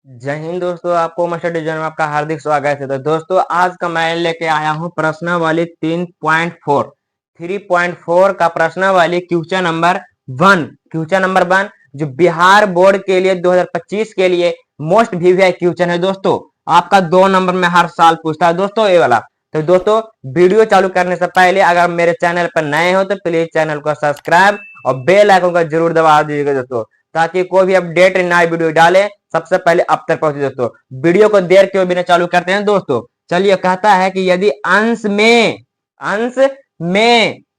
जय हिंद दोस्तों, आपको मास्टर डिवीजन में आपका हार्दिक स्वागत है। तो दोस्तों आज का मैं लेके आया हूँ प्रश्नावली 3.4 का प्रश्नावली क्वेश्चन नंबर 1 जो बिहार बोर्ड के लिए 2025 के लिए मोस्ट वीवीआई क्वेश्चन है। दोस्तों आपका 2 नंबर में हर साल पूछता है दोस्तों ये वाला। तो दोस्तों वीडियो चालू करने से पहले अगर मेरे चैनल पर नए हो तो प्लीज चैनल को सब्सक्राइब और बेल आइकन को जरूर दबा दीजिएगा दोस्तों, ताकि कोई भी अपडेट नई वीडियो डाले सबसे पहले अब तक पहुंचे। दोस्तों वीडियो को देर के बिना चालू करते हैं। दोस्तों चलिए, कहता है कि यदि अंश में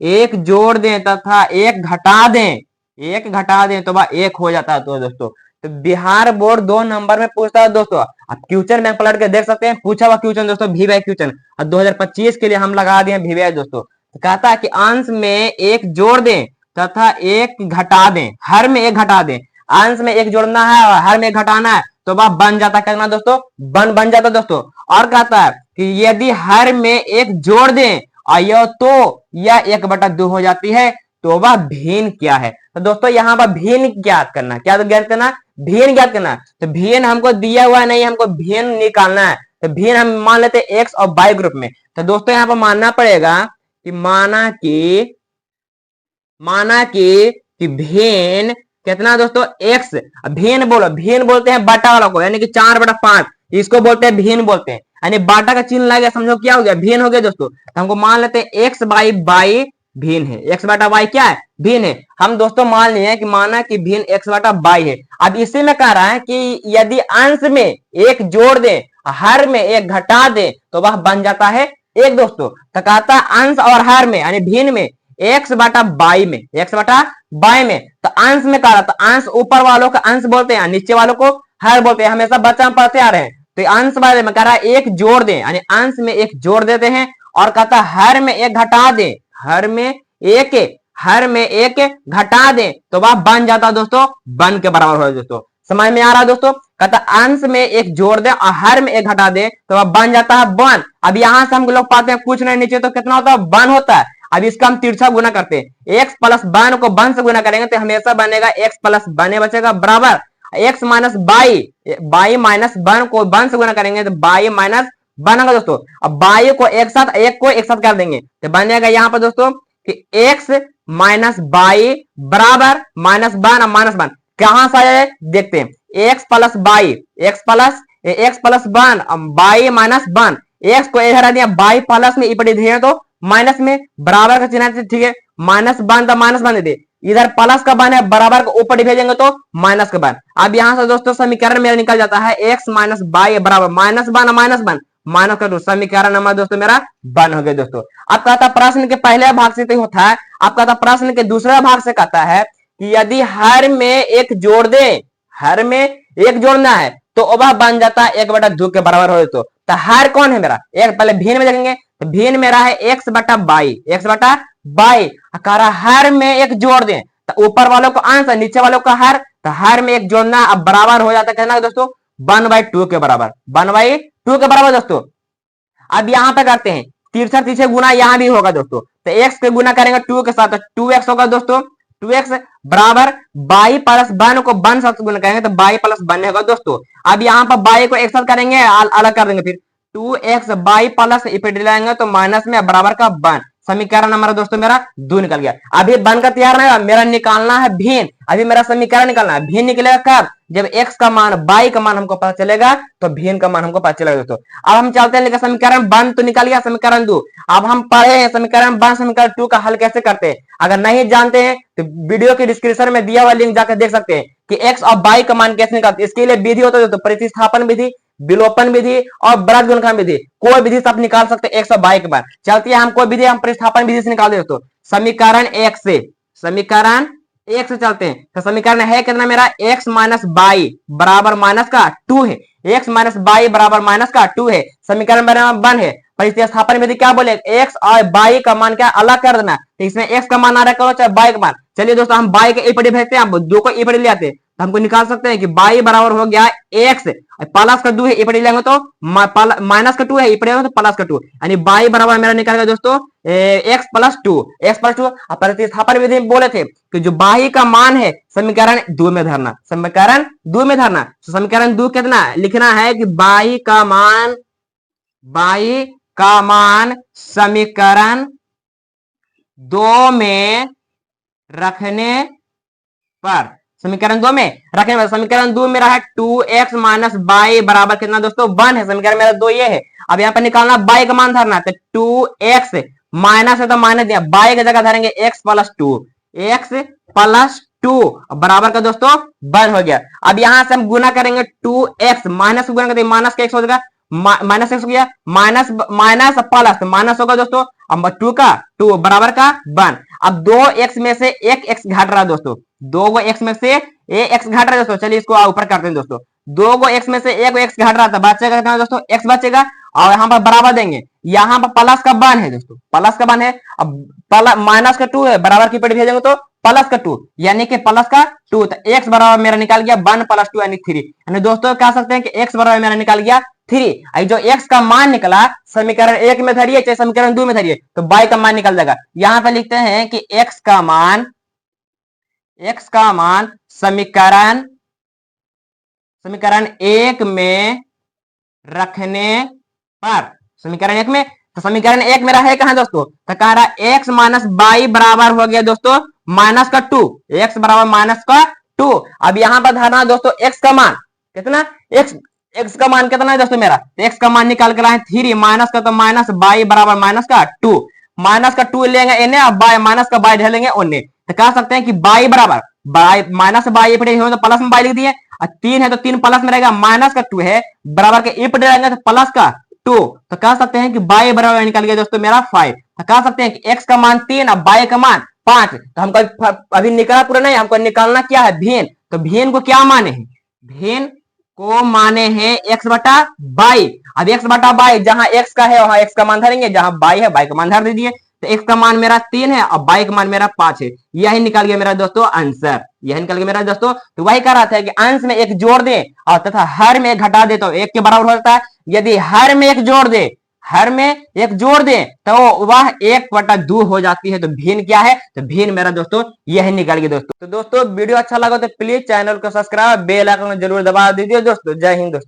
एक जोड़ दें तथा एक घटा दें तो वह एक हो जाता है। तो दोस्तों तो बिहार बोर्ड 2 नंबर में पूछता है। दोस्तों आप क्वेश्चन बैंक पलट के देख सकते हैं, पूछा हुआ क्वेश्चन दोस्तों वीवीआई क्वेश्चन, और 2025 के लिए हम लगा दिए वीवीआई। दोस्तों तो कहता है कि अंश में एक जोड़ दें तथा एक घटा दें, हर में एक घटा दें। अंश में एक जोड़ना है और हर में एक घटाना है तो वह बन जाता है। कहना दोस्तों बन जाता है दोस्तों। और कहता है कि यदि हर में एक जोड़ दें और यह 1/2 हो जाती है तो वह भिन्न क्या है। तो दोस्तों यहाँ पर भिन्न ज्ञात करना, क्या ज्ञात करना, भिन्न ज्ञात करना। तो भिन्न हमको दिया हुआ नहीं, हमको भिन्न निकालना है। तो भिन्न हम मान लेते हैं एक्स और वाई ग्रुप में। तो दोस्तों यहाँ पर मानना पड़ेगा कि माना कि भिन्न कितना दोस्तों एक्स। भिन्न बोलते हैं बाटा वाला को, यानी कि 4/5 इसको बोलते हैं भिन्न बोलते हैं। यानी बाटा का चिन्ह लग गया, समझो क्या हो गया, भिन्न हो गया दोस्तों। तो हमको मान लेते हैं एक्स बाई बाई भिन्न है, एक्स बटा वाई क्या है, भिन्न है। हम दोस्तों मान लिए कि माना कि भिन्न एक्स बटा वाई है। अब इसी में कह रहा है कि यदि अंश में एक जोड़ दें हर में एक घटा दें तो वह बन जाता है एक। दोस्तों तो कहता अंश और हर में यानी भिन्न में एक्स बटा बाई में, तो अंश में कह रहा था, अंश ऊपर वालों का अंश बोलते हैं, नीचे वालों को हर बोलते हैं, हमेशा बच्चा पढ़ते आ रहे हैं। तो अंश वाले में कह रहा है एक जोड़ दें, यानी अंश में एक जोड़ देते हैं, और कहता हर में एक घटा दें, हर में एक घटा दें तो वह बन जाता दोस्तों, बन के बराबर हो दोस्तों। समझ में आ रहा है दोस्तों। कहता अंश में एक जोड़ दे और हर में एक घटा दे तो वह बन जाता है वन। अब यहां से हम लोग पाते हैं कुछ नहीं, नीचे तो कितना होता है, वन होता है। अब इसका हम तिरछा गुना करते हैं, एक्स प्लस वन को वन से गुना करेंगे तो हमेशा बनेगा एक्स प्लस वन बचेगा बराबर x minus by minus one को वन से गुना करेंगे तो बाई माइनस वन होगा दोस्तों। अब बाई को एक साथ कर देंगे तो बनेगा यहाँ पर दोस्तों कि एक्स माइनस बाई बराबर माइनस वन। कहां से आया देखते हैं, x plus one by minus one, x को इधर दिया, बाई प्लस में इपड़ी दिए तो माइनस में, बराबर का चिन्ह ठीक है, माइनस वन तो माइनस वन दे, इधर प्लस का वन है, बराबर को ऊपर भेजेंगे तो माइनस का वन। अब यहां से दोस्तों समीकरण मेरा निकल जाता है एक्स माइनस बाई बराबर माइनस वन माइनस का समीकरण नंबर दोस्तों मेरा वन हो गया दोस्तों। अब कहता प्रश्न के पहले भाग से तो होता है, अब कहता प्रश्न के दूसरे भाग से कहता है कि यदि हर में एक जोड़ दे, हर में एक जोड़ना है तो वह बन जाता है 1/2 के बराबर हो। तो हर कौन है मेरा, एक पहले भिन्न में देखेंगे तो भिन्न मेरा है एक्स बटा बाई। हर में एक जोड़ दें तो ऊपर वालों को अंश नीचे वालों का हर, तो हर में एक जोड़ना अब बराबर हो जाता है कहना दोस्तों 1/2 के बराबर, 1/2 के बराबर दोस्तों। अब यहाँ पे करते हैं तिरछे गुना, यहाँ भी होगा दोस्तों। तो एक्स के गुना करेंगे 2 के साथ तो 2x होगा दोस्तों, 2x बराबर बाई प्लस वन को वन साथ गुना करेंगे तो बाई प्लस वन होगा दोस्तों। अब यहाँ पर बाई को एक साथ करेंगे, अलग कर देंगे, फिर 2x बाई प्लस इपे लाएंगे तो माइनस में बराबर का वन। समीकरण नंबर दोस्तों मेरा 2 निकल गया। अभी बन का तैयार नहीं, मेरा निकालना है भिन्न। अभी मेरा समीकरण निकालना है, भिन्न निकलेगा कब, जब x का मान बाई का मान हमको पता चलेगा तो भिन्न का मान हमको पता चलेगा दोस्तों। अब हम चलते हैं, समीकरण 1 तो निकल गया, समीकरण 2 अब हम पढ़े हैं समीकरण 1 समीकरण 2 का हल कैसे करते हैं। अगर नहीं जानते हैं तो वीडियो के डिस्क्रिप्शन में दिया हुआ लिंक जाकर देख सकते हैं कि x और बाई का मान कैसे निकालते हैं। इसके लिए विधि होता है प्रतिस्थापन विधि, विलोपन विधि और बृहत गुणनखंड विधि, कोई विधि से आप निकाल सकते हैं एक्स और बाई के बाद। चलती है हम कोई विधि, हम प्रतिस्थापन विधि से निकाल दे दोस्तों। समीकरण 1 से चलते हैं। तो समीकरण है कितना मेरा, एक्स माइनस बाई बराबर माइनस का 2 है, एक्स माइनस बाई बराबर माइनस का 2 है। समीकरण मेरा 1 है। प्रतिस्थापन विधि क्या बोले, एक्स और बाई का मान क्या अलग कर देना, तो इसमें एक्स का मान आ रहा है चाहे बाई का मान। चलिए दोस्तों हम बाई के ईपड़ी भेजते हैं, दो को ईपड़ी ले आते हैं तो हमको निकाल सकते हैं कि बाई बराबर हो गया एक्स प्लस का 2 है, ये पढ़ लेंगे तो माइनस का 2 है, ये पढ़ेंगे तो प्लस का 2, यानी बाई बराबर मेरा निकल गया दोस्तों एक्स प्लस 2। एक्स प्लस 2 प्रतिस्थापन विधि में बोले थे कि जो बाई का मान है समीकरण 2 में धरना, समीकरण 2 में धरना। तो समीकरण 2 कितना लिखना है कि बाई का मान समीकरण 2 में रखने पर, समीकरण 2 में रखने पर, समीकरण 2 मेरा है 2x माइनस बाई बराबर कितना दोस्तों 1 है, समीकरण मेरा 2 ये है। अब यहाँ पर निकालना बाई का मान धरना, तो 2x माइनस है तो माइनस दिया, बाई की जगह धरेंगे x प्लस 2, x प्लस 2 बराबर का दोस्तों 1 हो गया। अब यहां से हम गुना करेंगे 2x माइनस गुना करते माइनस का x हो जाएगा, माइनस एक्स हो गया, माइनस माइनस प्लस माइनस होगा दोस्तों, अब 2 का 2 बराबर का 1। अब 2x में से एक x घट रहा है दोस्तों, 2 x में से एक x घट रहा है दोस्तों, चलिए इसको ऊपर करते हैं दोस्तों। 2 x में से एक x घट रहा था, बचेगा कितना दोस्तों x बचेगा, और यहाँ पर बराबर देंगे, यहाँ पर प्लस का 1 है दोस्तों, प्लस का 1 है। अब माइनस का 2 है, बराबर की पढ़ भेजेंगे तो प्लस का 2 यानी कि प्लस का 2, तो x बराबर मेरा निकाल गया 1 प्लस 2 यानी 3, यानी दोस्तों कह सकते हैं कि x बराबर मेरा निकाल गया 3। जो x का मान निकला समीकरण 1 में धरिए चाहे समीकरण 2 में धरिए तो y का मान निकल जाएगा। यहां पर लिखते हैं कि x का मान समीकरण 1 में रखने पर, समीकरण 1 में, तो समीकरण 1 मेरा है कहां दोस्तों, तो कह रहा x माइनस बाई बराबर हो गया दोस्तों माइनस का 2, x बराबर माइनस का 2। अब यहां पर धरना दोस्तों x का मान कितना, x का मान कितना है दोस्तों मेरा, x का मान निकाल कर आए 3, माइनस का तो माइनस बाई बराबर माइनस का 2, माइनस का 2 लेंगे इन्हें, अब बाई माइनस का बाई ढलेंगे उन्हें, तो कह सकते हैं कि बाई बराबर बाई माइनस बाई पड़े तो प्लस में बाई लिख दिए, 3 है तो 3 प्लस में रहेगा, माइनस का 2 है बराबर के ए पड़े रहेंगे तो प्लस का 2, तो कह सकते हैं कि बाई बराबर निकल गया दोस्तों मेरा 5। तो कह सकते हैं कि x का मान 3 और बाई का मान 5। तो हमको अभी निकाला पूरा नहीं, हमको निकालना क्या है भिन्न, तो भिन्न को क्या माने हैं, भिन्न को माने हैं x बटा बाई। अब x बटा बाई जहां x का है वहां x का मान धरेंगे, जहां बाई है बाई का मान धर दीजिए, तो x का मान मेरा 3 है और बाई का मान मेरा 5 है। यही निकल गया मेरा दोस्तों आंसर, यही निकल गया मेरा दोस्तों। तो वही कह रहा था कि अंश में एक जोड़ दे और तथा हर में एक घटा दे तो एक के बराबर हो जाता है, यदि हर में एक जोड़ दे तो वह 1/2 हो जाती है। तो भिन्न क्या है, तो भिन्न मेरा दोस्तों यही निकल गया दोस्तों। तो दोस्तों वीडियो अच्छा लगा तो प्लीज चैनल को सब्सक्राइब, बेल आइकन जरूर दबा दीजिए दोस्तों। जय हिंद दोस्तों।